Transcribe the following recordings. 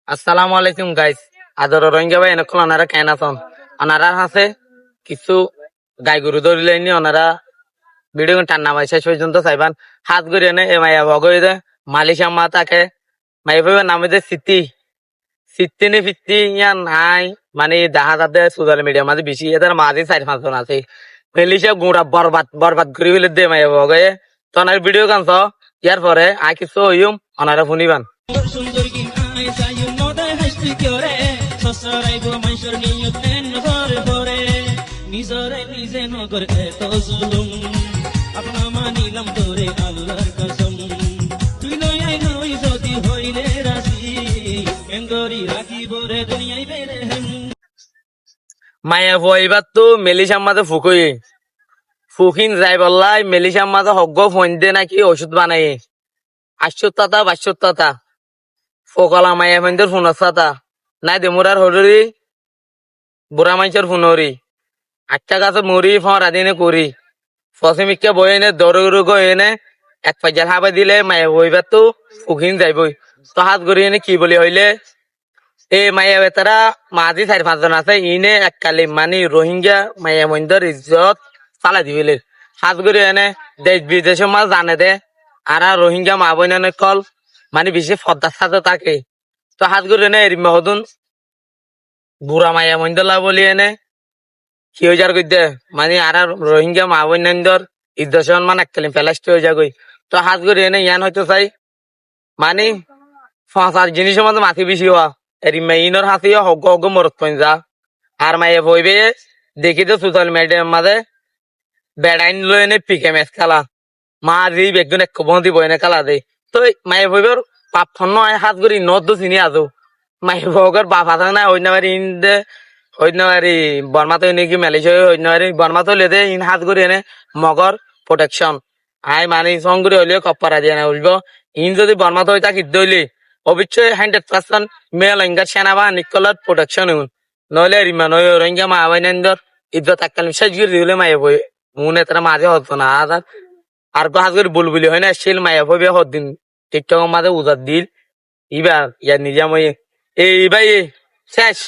আসসালামু আলাইকুম গাইস। আদর রোহিঙ্গা ভাই এনেকল ওনারা কেন আছেন? ওনারা আছে কিছু গাই গরু ধরিলে নি ওনারা ভিডিও টান্না মাই শেষ পর্যন্ত চাইবান হাত গড়ি এনে এ মাইয়া বগই দে মালিশ আম্মা তাকে মাই ভাবে নামে যে সিটি সিটি নি ফিটি ইয়া নাই মানে দেখা যাতে সোশ্যাল মিডিয়া মাঝে বেশি এদের মাঝে 4-5 জন আছে মেলিশা গুড়া বরবাদ বরবাদ করি ফেলে দে মাইয়া বগয়ে তো ওনার ভিডিও কানছ ইয়ার পরে আই কিছু হইম ওনারা শুনিবান। সুন্দর কি আয় সায়ু নদায় হাসতে করে সসরাইব মানুষের নিয়ত এন ভরে ভরে নিজরে নিজে নগর এত জুলুম আপনা মানিলাম তোরে আল্লাহর কসম তুই নয় নই যদি হইলে রাজি এঙ্গরি রাখিব রে দুনিয়ায় বেরে হেম মায়া বইবার তো মেলিশার মাঝে ফুকই ফুকিন যাই বললাই মেলিশার মাঝে হগ্গ ফোন দে নাকি ওষুধ বানাই 800 ফকলা মায়া ফোনদের ফোন আসাতা নাই দে মোরার হরি বুড়া মানুষের ফোন হরি আটটা গাছে মরি ফরা দিনে করি ফসিমিককে বই এনে দৌড় গো এনে এক পাইজার হাবা দিলে মায়া বইবার তো ফুকিন যাইবই তো হাত গড়ি এনে কি বলি হইলে এ মায়া বেতারা মাঝি 4-5 জন আছে ইনে এককালি মানে রোহিঙ্গা মায়া মন্দর ইজ্জত চালা দিবিলে হাত গড়ি এনে দেশ বিদেশের মাঝ জানে দে আর রোহিঙ্গা মা বোন কল মানে বেশি ফদ্দার সাথে থাকে তো হাত গড়ি এনে এরিমা হদুন বুড়া মায়া মন্দলা বলি এনে কি হয়ে যার কইতে মানে আর রোহিঙ্গা মা বোনদের ইজ্জত মানে এককালি ফেলাস্ট হয়ে যাগই তো হাত গড়ি এনে ইয়ান হয়তো চাই মানে ফাঁসার জিনিসের মধ্যে মাথি বেশি হওয়া এরিমা ইনর হাসিও হগ্গ হগ্গ মরত পইন যা আর মায়ে বইবে দেখি তো সোশ্যাল মিডিয়ার মাঝে বেড়াইন লই এনে পিকে ম্যাচ খেলা মা দি বেগুন এক বন্দি বইনে খেলা দে তো মায়ে বইবের পাপ ফন্ন হাত করি নদ চিনি আজো মায়ে বগর বাপ হাতে না হইনাবারি ইন দে হইনাবারি বর্মা তো নাকি মালয়েশিয়া হইনাবারি বর্মা তো লেদে ইন হাত করি এনে মগর প্রোটেকশন আই মানে সংগুরি হইলে কপ্পারা দিয়ে না উঠবো ইন যদি বর্মা তো হইতা কিদ্দ হইলে অবশ্যই 100% মেল ইঙ্গার সেনাবা নিকলার প্রোটেকশন হইন নইলে রিমা নয় রোহিঙ্গা মা বাইনন্দর ইজ্জত আক্কাল শেষ করে দিলে মায়ে বই মনে তারা মাঝে হতো না আর হাত করে বুলবুলি হয় না শিল মায়া ভবে হদিন টিকটকের মাঝে উজার দিল ইবার ইয়ার নিজা মই এই ভাই শেষ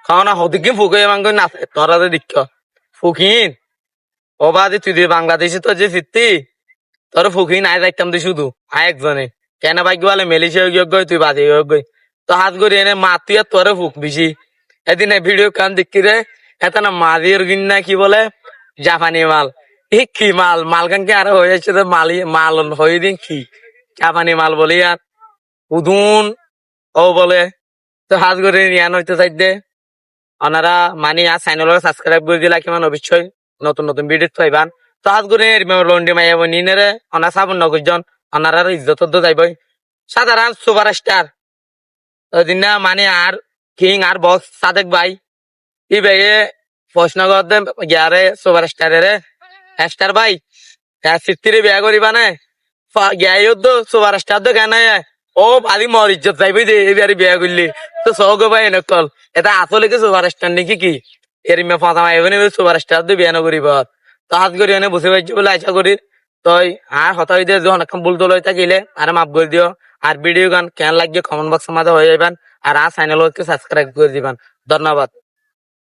খাওয়া হদিকে ফুকে মাঙ্গ না তোরা যে দিক্ষ ফুকিন ও বাদে তুই বাংলাদেশে তো যে ফিরতি তোর ফুকিন আয় যাইতাম তুই শুধু আয় একজনে কেন ভাগ্য বলে মেলিশিয়া যোগ্য তুই বাদে যোগ্য তো হাত করে এনে মা তুই আর তোরে ফুক বেশি এদিন ভিডিও কান দেখি রে এত না মাদির গিন না কি বলে জাপানি মাল এই কি মাল মালকানকে আরো হয়ে যাচ্ছে তো মাল হয়ে দিন কি জাপানি মাল বলি আর উদুন ও বলে তো হাত করে নিয়ান হইতে চাই দে ওনারা মানে আর চ্যানেল সাবস্ক্রাইব করে দিলা কিমান অবশ্যই নতুন নতুন ভিডিও পাইবান তো হাত করে লন্ডি মাইয়াব নিনে ওনার সাবন নগরজন ওনার ইজ্জত যাইবই সাধারণ সুপার স্টার ওই না মানে আর কিং আর বক্স সাদেক ভাই ই ভাইয়ে প্রশ্ন করতে গিয়ারে সুপার স্টারের স্টার ভাই সিটিরে বিয়া করিবা না গিয়াই তো সুপার স্টার তো কেন ও আলি মর ইজ্জত যাইবি দে এবারে বিয়া করলি তো সৌগ ভাই নকল এটা আসলে কি সুপার স্টার নাকি কি এরিমে ফাঁসা মাইবনে সুপার স্টার তো বিয়া নকরিব তো হাত করি এনে বসে পাইছি বলে আশা করি তই আর হতা হইতে যখন এখন ভুল তোল হইতা গেলে আর মাফ করে দিও আর ভিডিও গান কেন লাগবে কমেন্ট বক্সের মাঝে হয়ে যাবেন আর চ্যানেলকে সাবস্ক্রাইব করে দিবেন। ধন্যবাদ।